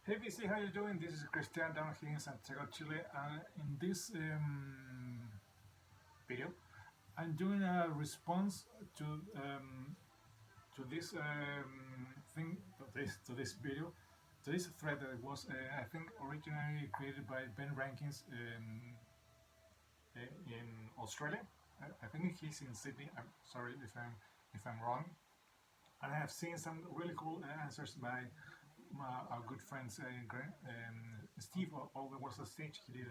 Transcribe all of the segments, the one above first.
Hey VC, how you doing? This is Christian down here in Santiago, Chile. In this video, I'm doing a response to this thing, to this video, to this thread that was, I think, originally created by Ben Rankins in Australia. I think he's in Sydney. I'm sorry if I'm wrong. And I have seen some really cool answers by our good friends Steve all the was on stage. He did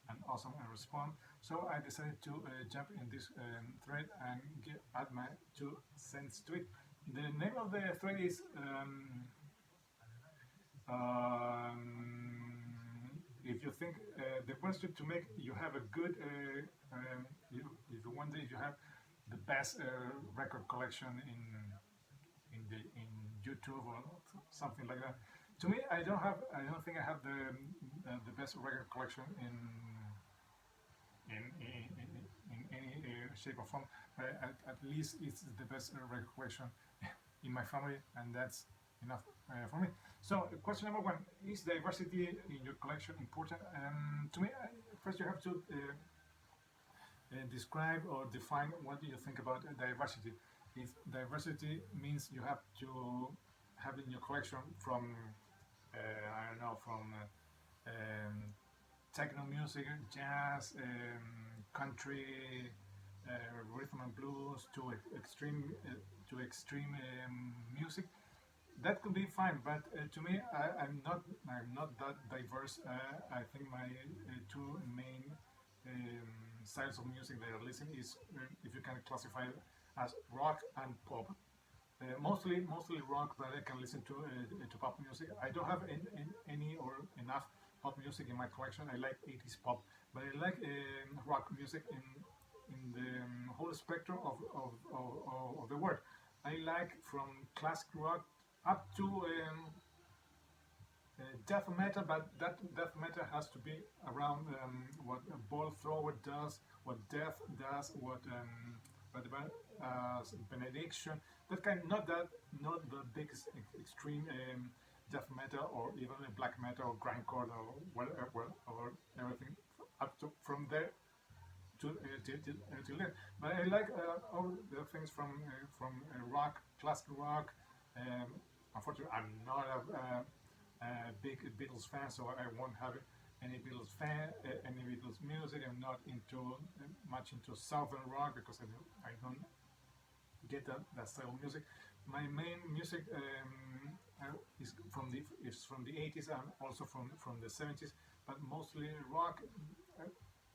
an awesome response. So I decided to jump in this thread and add my 2 cents to it. The name of the thread is if you think the question to make, you have a good if you wonder if you have the best record collection in YouTube or something like that. To me, I don't think I have the best record collection in any shape or form. But at least it's the best record collection in my family, and that's enough for me. So, question number 1: is diversity in your collection important? To me, first you have to describe or define what do you think about diversity. If diversity means you have to have in your collection from I don't know, from techno music, jazz, country, rhythm and blues to extreme music, that could be fine. But to me, I'm not that diverse. I think my 2 main styles of music that I listen is, if you can classify it as rock and pop. Mostly rock, but I can listen to pop music. I don't have any or enough pop music in my collection. I like 80s pop, but I like rock music in the whole spectrum of the word. I like from classic rock up to death metal, but that death metal has to be around what Ball Thrower does, what Death does, what Benediction, that kind, not the big extreme death metal or even black metal or grindcore or whatever, or everything up to from there to till then. But I like all the things from rock, classical rock. Unfortunately, I'm not a big Beatles fan, so I won't have any Beatles music. I'm not much into southern rock because I don't get that style of music. My main music is from the 80s and also from the 70s, but mostly rock.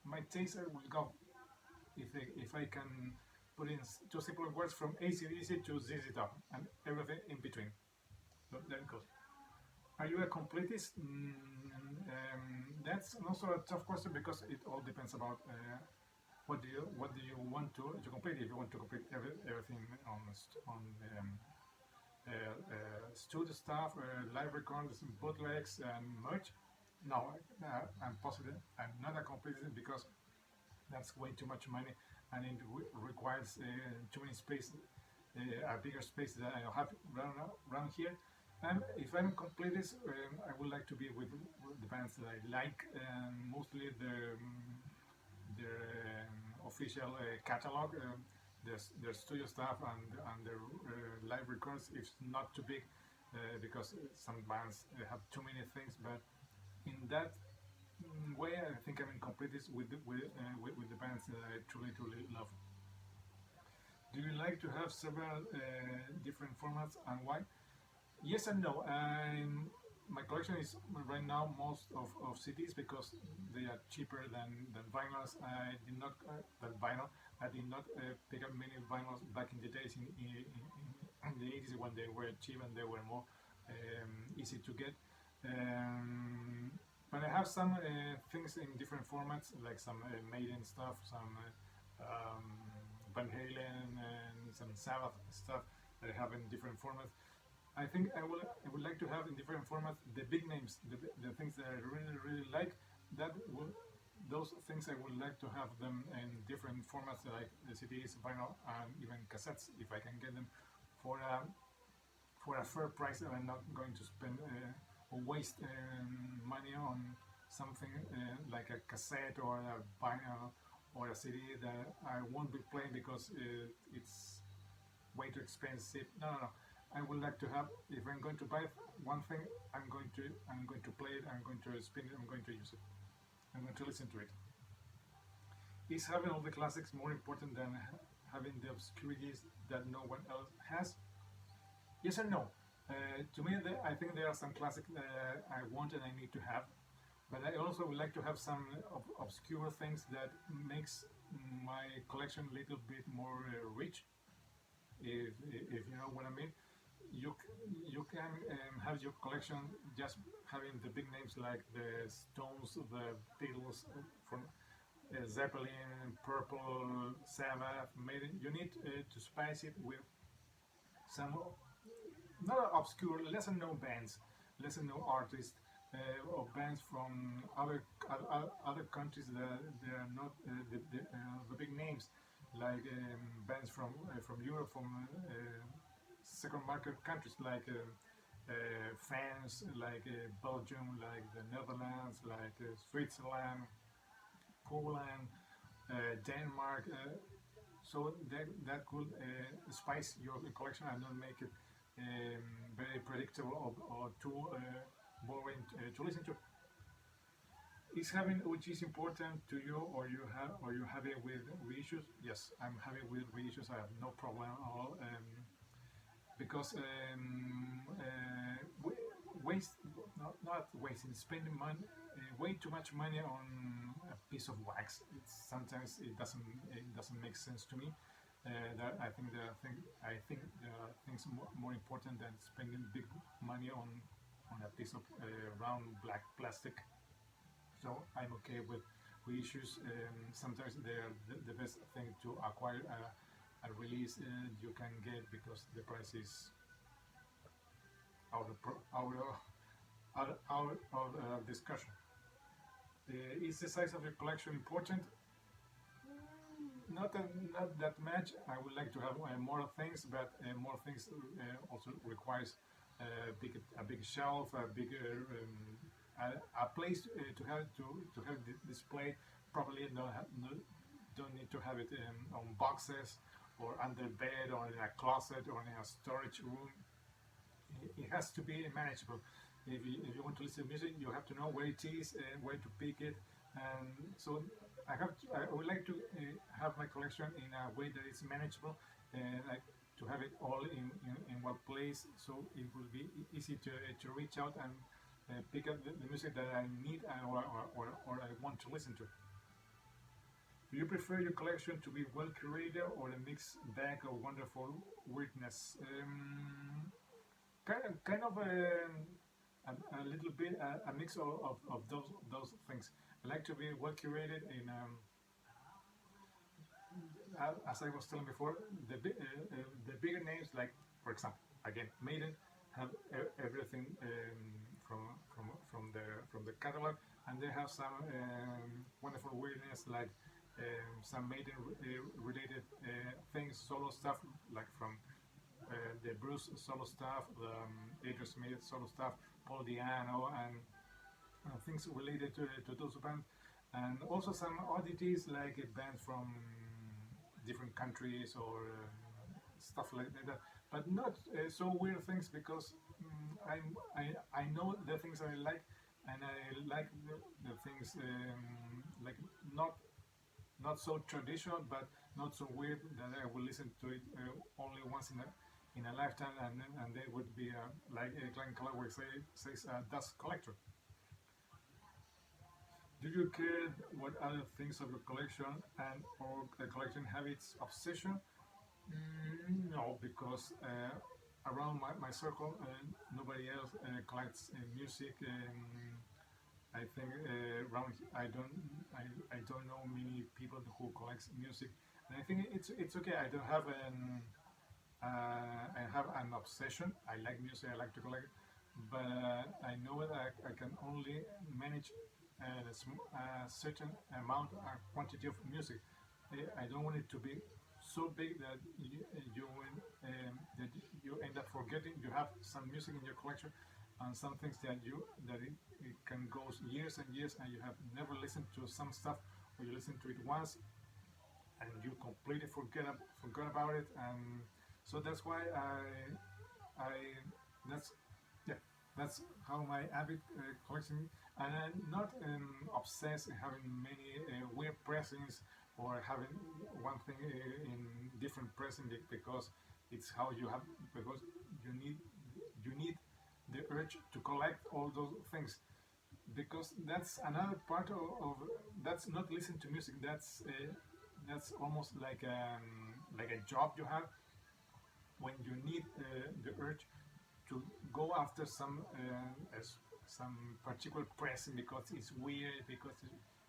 My taste will go, if I can put in 2 simple words, from AC/DC to ZZ Top and everything in between. So there it goes. Are you a completist? That's also a tough question because it all depends about what do you want to complete. If you want to complete everything on studio stuff, live records, bootlegs, and merch, no, I'm positive I'm not a completist because that's way too much money and it requires too many space, a bigger space that I have around here. If I'm completist, I would like to be with the bands that I like, mostly the official catalog, their studio stuff and their live records. It's not too big because some bands have too many things, but in that way, I think I'm in completist with the bands that I truly love. Do you like to have several different formats, and why? Yes and no. My collection is right now most of CDs because they are cheaper than vinyls. I did not I did not pick up many vinyls back in the days in the 80s when they were cheap and they were more easy to get. But I have some things in different formats, like some Maiden stuff, some Van Halen, and some Sabbath stuff that I have in different formats. I think I would like to have in different formats the big names, the things that I really like. Those things I would like to have them in different formats, like the CDs, vinyl, and even cassettes, if I can get them for a fair price. And I'm not going to spend waste money on something like a cassette or a vinyl or a CD that I won't be playing because it's way too expensive. No, no, no. I would like to have. If I'm going to buy one thing, I'm going to play it. I'm going to spin it. I'm going to use it. I'm going to listen to it. Is having all the classics more important than having the obscurities that no one else has? Yes and no. To me, I think there are some classics that I want and I need to have, but I also would like to have some obscure things that makes my collection a little bit more rich. If you know what I mean, you can have your collection just having the big names like the Stones, the Beatles, from Zeppelin, Purple, Sabbath, Maiden. You need to spice it with some not obscure, lesser known bands, lesser known artists, or bands from other countries that they are not the big names, like bands from Europe, from second market countries like France, like Belgium, like the Netherlands, like Switzerland, Poland, Denmark. So that could spice your collection and not make it very predictable or too boring to listen to. Is having which is important to you, or you have it with reissues? Yes, I'm having with reissues. I have no problem at all. Because waste, not wasting, spending money, way too much money on a piece of wax. Sometimes it doesn't make sense to me. That I think there are things more important than spending big money on a piece of round black plastic. So I'm okay with reissues. Sometimes they are the best thing to acquire a release you can get because the price is out of discussion. Is the size of your collection important? Not that much. I would like to have more things, but more things also requires a big shelf, a bigger a place to have display. Probably don't need to have it on boxes or under bed or in a closet or in a storage room. It has to be manageable. If you want to listen to music, you have to know where it is and where to pick it. And so I would like to have my collection in a way that is manageable, like to have it all in one place, so it will be easy to reach out and pick up the music that I need or I want to listen to. Do you prefer your collection to be well curated or a mixed bag of wonderful weirdness? Kind of a little bit a mix of those things. I like to be well curated in as I was telling before, the bigger names, like for example, again, Maiden, have everything from the catalog, and they have some wonderful weirdness, like some Maiden related things, solo stuff, like from the Bruce solo stuff, the Adrian Smith solo stuff, Paul Diano, and things related to those bands, and also some oddities like bands from different countries or stuff like that, but not so weird things because I know the things I like, and I like the things like not so traditional, but not so weird that I will listen to it only once in a lifetime, and they would be like Glenn Calloway says, dust collector. Do you care what other things of your collection and or collection habits obsession? No, because around my circle, nobody else collects music. I think around I don't know many people who collects music, and I think it's okay. I don't have I have an obsession. I like music. I like to collect, but I know that I can only manage a certain amount, a quantity of music. I don't want it to be so big that that you end up forgetting you have some music in your collection, and some things it can go years and years, and you have never listened to some stuff, or you listen to it once and you completely forgot about it. And so that's why I that's yeah, that's how my habit collection. And I'm not obsessed in having many weird pressings, or having one thing in different pressing, because it's how you have, because you need you need the urge to collect all those things, because that's another part of that's not listening to music. That's almost like a job you have, when you need the urge to go after some particular pressing, because it's weird, because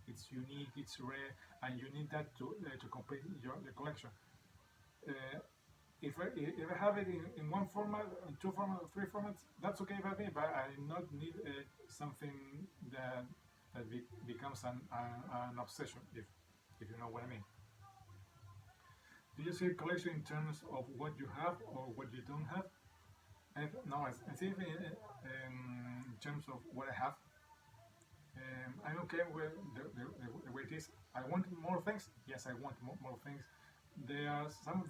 it's unique, it's rare, and you need that to complete the collection. Uh, if I have it in one format, in two formats, three formats, that's okay by me. But I not need something that becomes an obsession, if you know what I mean. Do you see collection in terms of what you have or what you don't have? No, I see it in terms of what I have. I'm okay with the way it is. I want more things. Yes, I want more things. There are some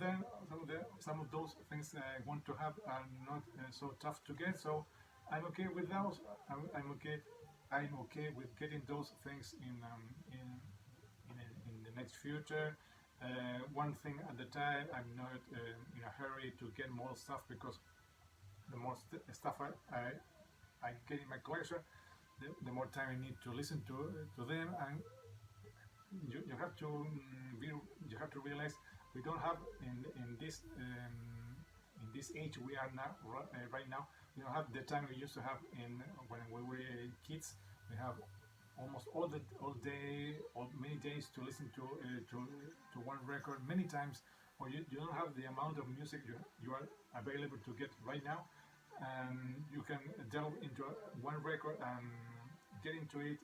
of those things that I want to have are not so tough to get. So I'm okay with those. I'm okay. I'm okay with getting those things in the next future. One thing at a time. I'm not in a hurry to get more stuff, because the more stuff I get in my collection, the more time I need to listen to them. And you have to you have to realize, we don't have in this age we are now right now, we don't have the time we used to have in when we were kids. We have almost all day, or many days, to listen to one record many times, or you don't have the amount of music you are available to get right now. And you can delve into one record and get into it,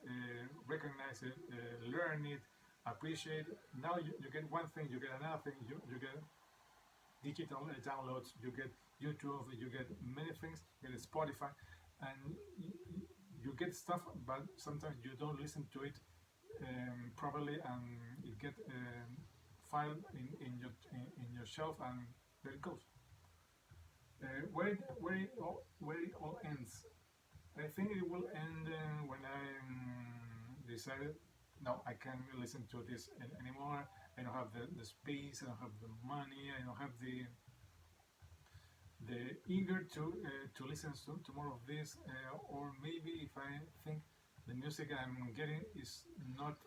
recognize it, learn it, appreciate it. Now you get one thing, you get another thing, you get digital downloads, you get YouTube, you get many things, you get Spotify, and you get stuff, but sometimes you don't listen to it properly, and it get filed in your shelf, and there it goes. Where it all ends. I think it will end when I decided, no, I can't listen to this anymore. I don't have the space, I don't have the money, I don't have the eager to listen to more of this, or maybe if I think the music I'm getting is not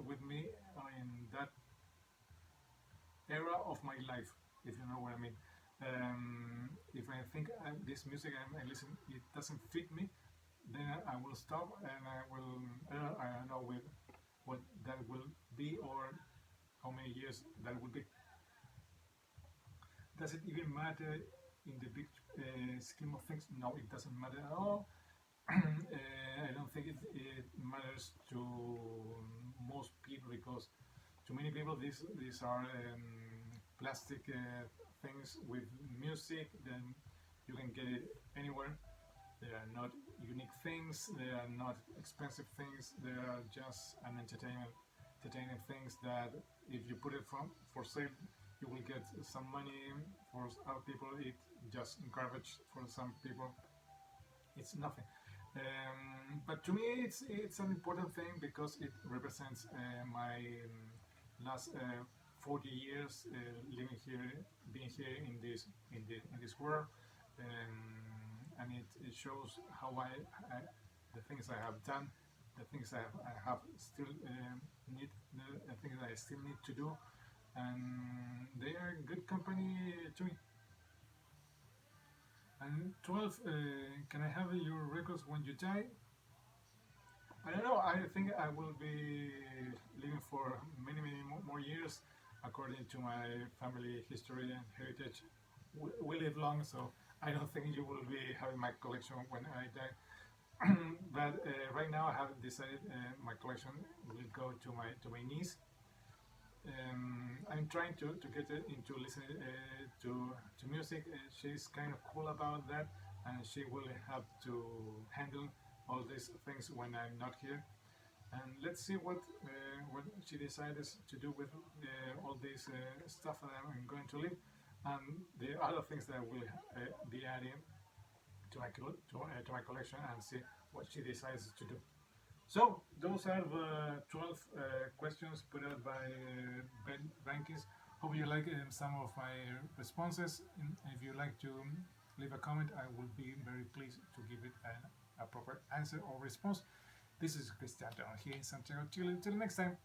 with me in that era of my life, if you know what I mean. If I think this music I listen, it doesn't fit me, then I will stop, and I don't know what that will be, or how many years that will be. Does it even matter in the big scheme of things? No, it doesn't matter at all. I don't think it matters to most people, because to many people these are plastic things with music. Then you can get it anywhere. They are not unique things. They are not expensive things. They are just an entertaining things that if you put it for sale, you will get some money. For other people, it just garbage. For some people, it's nothing. But to me, it's an important thing, because it represents my last 40 years living here, being here in this world, and it shows how the things I have done, the things I have still the things I still need to do, and they are good company to me. And 12, can I have your records when you die? I don't know. I think I will be living for many more years, according to my family history and heritage. We live long, so I don't think you will be having my collection when I die. But right now, I have decided my collection will go to my niece. I'm trying to get her into listening to music. She's kind of cool about that. and she will have to handle all these things when I'm not here. And let's see what she decides to do with all this stuff that I'm going to leave, and the other things that I will be adding to my collection, and see what she decides to do. So those are the 12 questions put out by Rankins. Hope you like some of my responses. And if you like to leave a comment, I will be very pleased to give it a proper answer or response. This is Cristiano here in Santiago, Chile. Till next time.